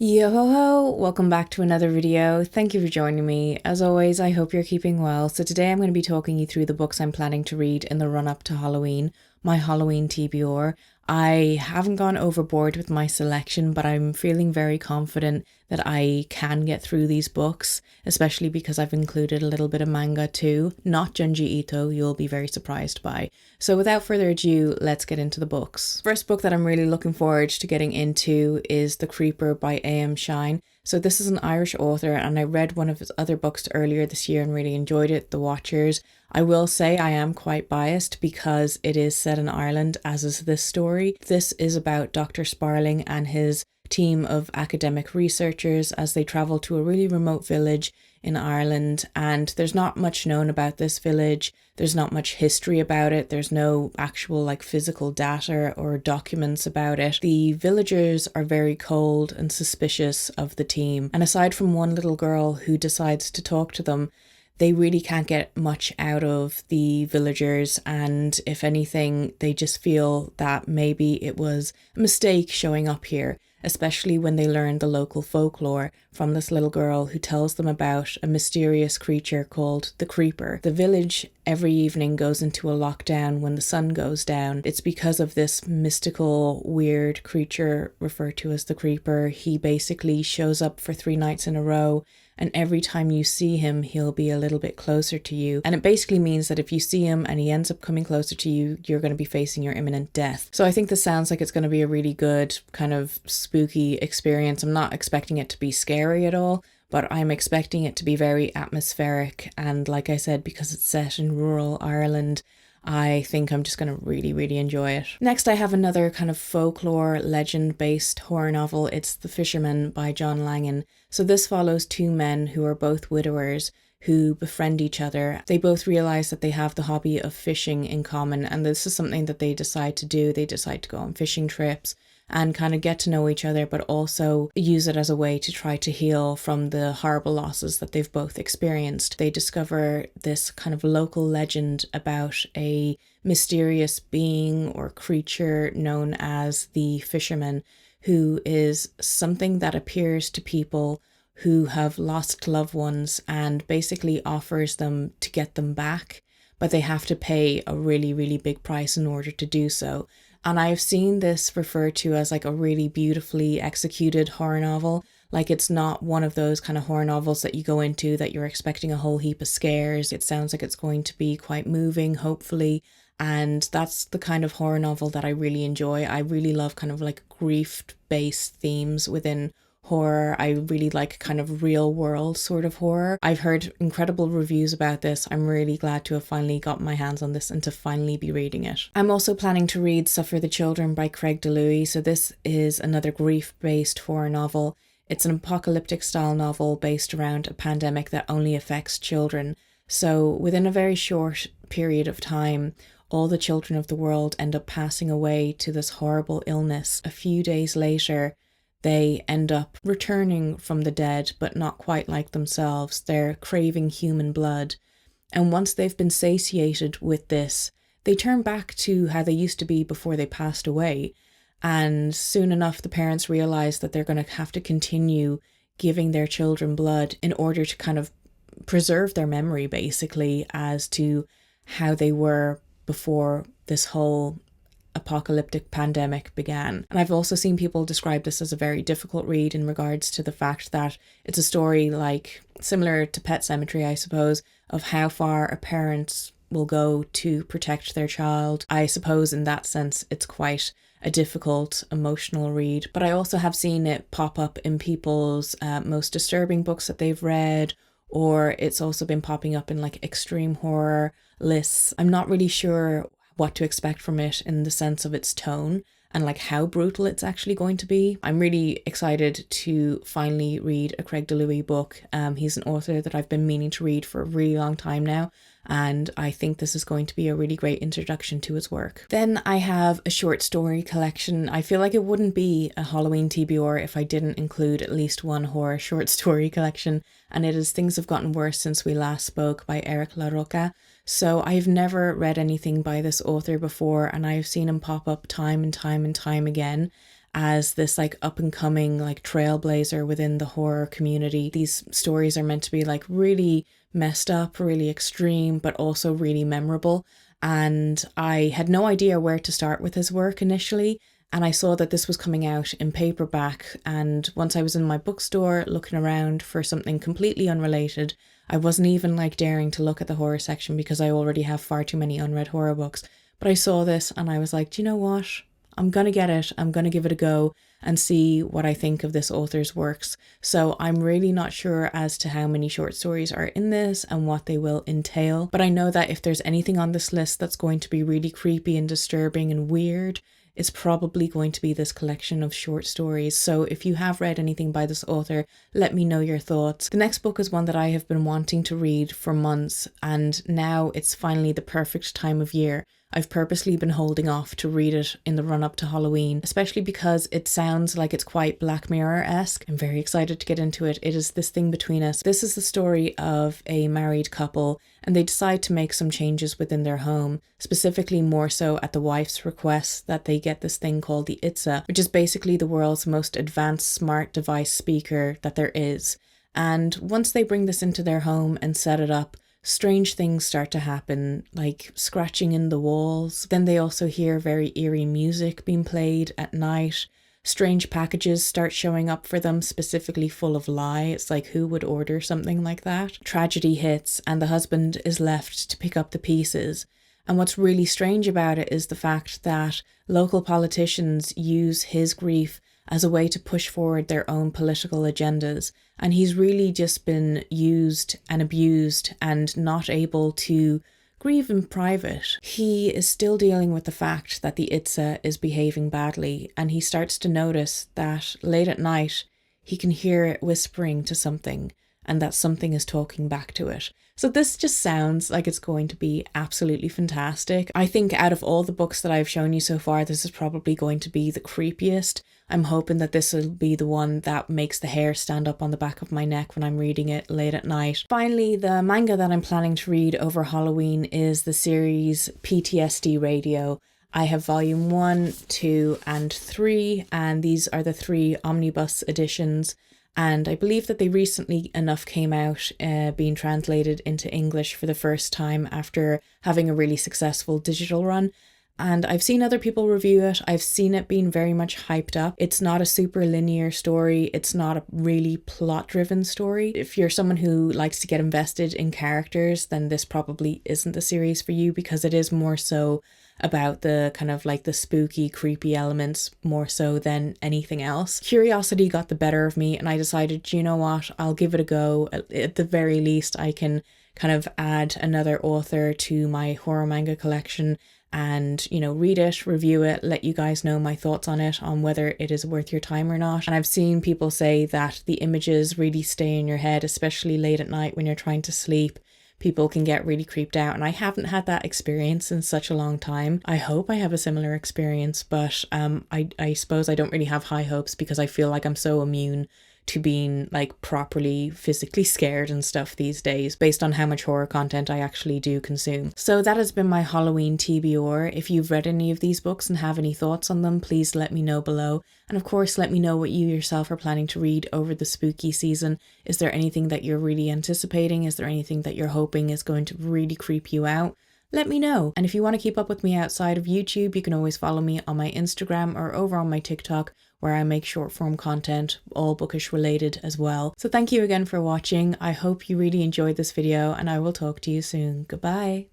Yo ho ho, welcome back to another video. Thank you for joining me. As always, I hope you're keeping well. So today I'm going to be talking you through the books I'm planning to read in the run up to Halloween, my Halloween TBR. I haven't gone overboard with my selection, but I'm feeling very confident that I can get through these books, especially because I've included a little bit of manga too. Not Junji Ito, you'll be very surprised by. So without further ado, let's get into the books. First book that I'm really looking forward to getting into is The Creeper by A.M. Shine. So this is an Irish author, and I read one of his other books earlier this year and really enjoyed it, The Watchers. I will say I am quite biased because it is set in Ireland, as is this story. This is about Dr. Sparling and his team of academic researchers as they travel to a really remote village in Ireland, and there's not much known about this village. There's not much history about it. There's no actual physical data or documents about it. The villagers are very cold and suspicious of the team, and aside from one little girl who decides to talk to them, they really can't get much out of the villagers, and if anything, they just feel that maybe it was a mistake showing up here, especially when they learn the local folklore from this little girl who tells them about a mysterious creature called the Creeper. The village every evening goes into a lockdown when the sun goes down. It's because of this mystical, weird creature referred to as the Creeper. He basically shows up for 3 nights in a row, and every time you see him, he'll be a little bit closer to you. And it basically means that if you see him and he ends up coming closer to you, you're going to be facing your imminent death. So I think this sounds like it's going to be a really good kind of spooky experience. I'm not expecting it to be scary at all, but I'm expecting it to be very atmospheric. And like I said, because it's set in rural Ireland, I think I'm just going to really enjoy it. Next, I have another kind of folklore legend-based horror novel. It's The Fisherman by John Langan. So this follows 2 men who are both widowers who befriend each other. They both realize that they have the hobby of fishing in common, and this is something that they decide to do. They decide to go on fishing trips and kind of get to know each other, but also use it as a way to try to heal from the horrible losses that they've both experienced. They discover this kind of local legend about a mysterious being or creature known as the Fisherman, who is something that appears to people who have lost loved ones and basically offers them to get them back, but they have to pay a really big price in order to do so. And I've seen this referred to as a really beautifully executed horror novel. It's not one of those kind of horror novels that you go into that you're expecting a whole heap of scares. It sounds like it's going to be quite moving, hopefully. And that's the kind of horror novel that I really enjoy. I really love kind of grief-based themes within horror. I really like kind of real world sort of horror. I've heard incredible reviews about this. I'm really glad to have finally got my hands on this and to finally be reading it. I'm also planning to read Suffer the Children by Craig DeLuey. So this is another grief-based horror novel. It's an apocalyptic style novel based around a pandemic that only affects children. So within a very short period of time, all the children of the world end up passing away to this horrible illness. A few days later, they end up returning from the dead, but not quite like themselves. They're craving human blood. And once they've been satiated with this, they turn back to how they used to be before they passed away. And soon enough, the parents realize that they're going to have to continue giving their children blood in order to kind of preserve their memory, basically, as to how they were before this whole apocalyptic pandemic began. And I've also seen people describe this as a very difficult read in regards to the fact that it's a story similar to Pet Sematary, I suppose, of how far a parent will go to protect their child. I suppose in that sense it's quite a difficult emotional read, but I also have seen it pop up in people's most disturbing books that they've read, or it's also been popping up in extreme horror lists. I'm not really sure what to expect from it in the sense of its tone and how brutal it's actually going to be. I'm really excited to finally read a Craig DeLuey book. He's an author that I've been meaning to read for a really long time now, and I think this is going to be a really great introduction to his work. Then I have a short story collection. I feel like it wouldn't be a Halloween TBR if I didn't include at least one horror short story collection, and it is Things Have Gotten Worse Since We Last Spoke by Eric LaRocca. So I've never read anything by this author before, and I've seen him pop up time and time again. as this like up and coming like trailblazer within the horror community. These stories are meant to be like really messed up, really extreme, but also really memorable. And I had no idea where to start with his work initially. And I saw that this was coming out in paperback. And once I was in my bookstore looking around for something completely unrelated, I wasn't even like daring to look at the horror section because I already have far too many unread horror books. But I saw this and I was like, do you know what? I'm going to get it. I'm going to give it a go and see what I think of this author's works. So I'm really not sure as to how many short stories are in this and what they will entail. But I know that if there's anything on this list that's going to be really creepy and disturbing and weird, it's probably going to be this collection of short stories. So if you have read anything by this author, let me know your thoughts. The next book is one that I have been wanting to read for months, and now it's finally the perfect time of year. I've purposely been holding off to read it in the run up to Halloween, especially because it sounds like it's quite Black Mirror-esque. I'm very excited to get into it. It is This Thing Between Us. This is the story of a married couple, and they decide to make some changes within their home, specifically more so at the wife's request that they get this thing called the Itza, which is basically the world's most advanced smart device speaker that there is. And once they bring this into their home and set it up, strange things start to happen, like scratching in the walls. Then they also hear very eerie music being played at night. Strange packages start showing up for them, specifically full of lye. It's like, who would order something like that? Tragedy hits, and the husband is left to pick up the pieces. And what's really strange about it is the fact that local politicians use his grief as a way to push forward their own political agendas. And he's really just been used and abused and not able to grieve in private. He is still dealing with the fact that the Itza is behaving badly, and he starts to notice that late at night he can hear it whispering to something, and that something is talking back to it. So this just sounds like it's going to be absolutely fantastic. I think out of all the books that I've shown you so far, this is probably going to be the creepiest. I'm hoping that this will be the one that makes the hair stand up on the back of my neck when I'm reading it late at night. Finally, the manga that I'm planning to read over Halloween is the series PTSD Radio. I have volume 1, 2, and 3, and these are the 3 omnibus editions. And I believe that they recently enough came out being translated into English for the first time after having a really successful digital run. And I've seen other people review it. I've seen it being very much hyped up. It's not a super linear story. It's not a really plot-driven story. If you're someone who likes to get invested in characters, then this probably isn't the series for you, because it is more so about the kind of like the spooky, creepy elements more so than anything else. Curiosity got the better of me, and I decided, you know what, I'll give it a go. At the very least, I can kind of add another author to my horror manga collection and, you know, read it, review it, let you guys know my thoughts on it, on whether it is worth your time or not. And I've seen people say that the images really stay in your head, especially late at night when you're trying to sleep. People can get really creeped out, and I haven't had that experience in such a long time. I hope I have a similar experience, but I suppose I don't really have high hopes because I feel like I'm so immune to being like properly physically scared and stuff these days based on how much horror content I actually do consume. So that has been my Halloween TBR. If you've read any of these books and have any thoughts on them, please let me know below. And of course, let me know what you yourself are planning to read over the spooky season. Is there anything that you're really anticipating? Is there anything that you're hoping is going to really creep you out? Let me know. And if you want to keep up with me outside of YouTube, you can always follow me on my Instagram or over on my TikTok, where I make short form content, all bookish related as well. So thank you again for watching. I hope you really enjoyed this video, and I will talk to you soon. Goodbye.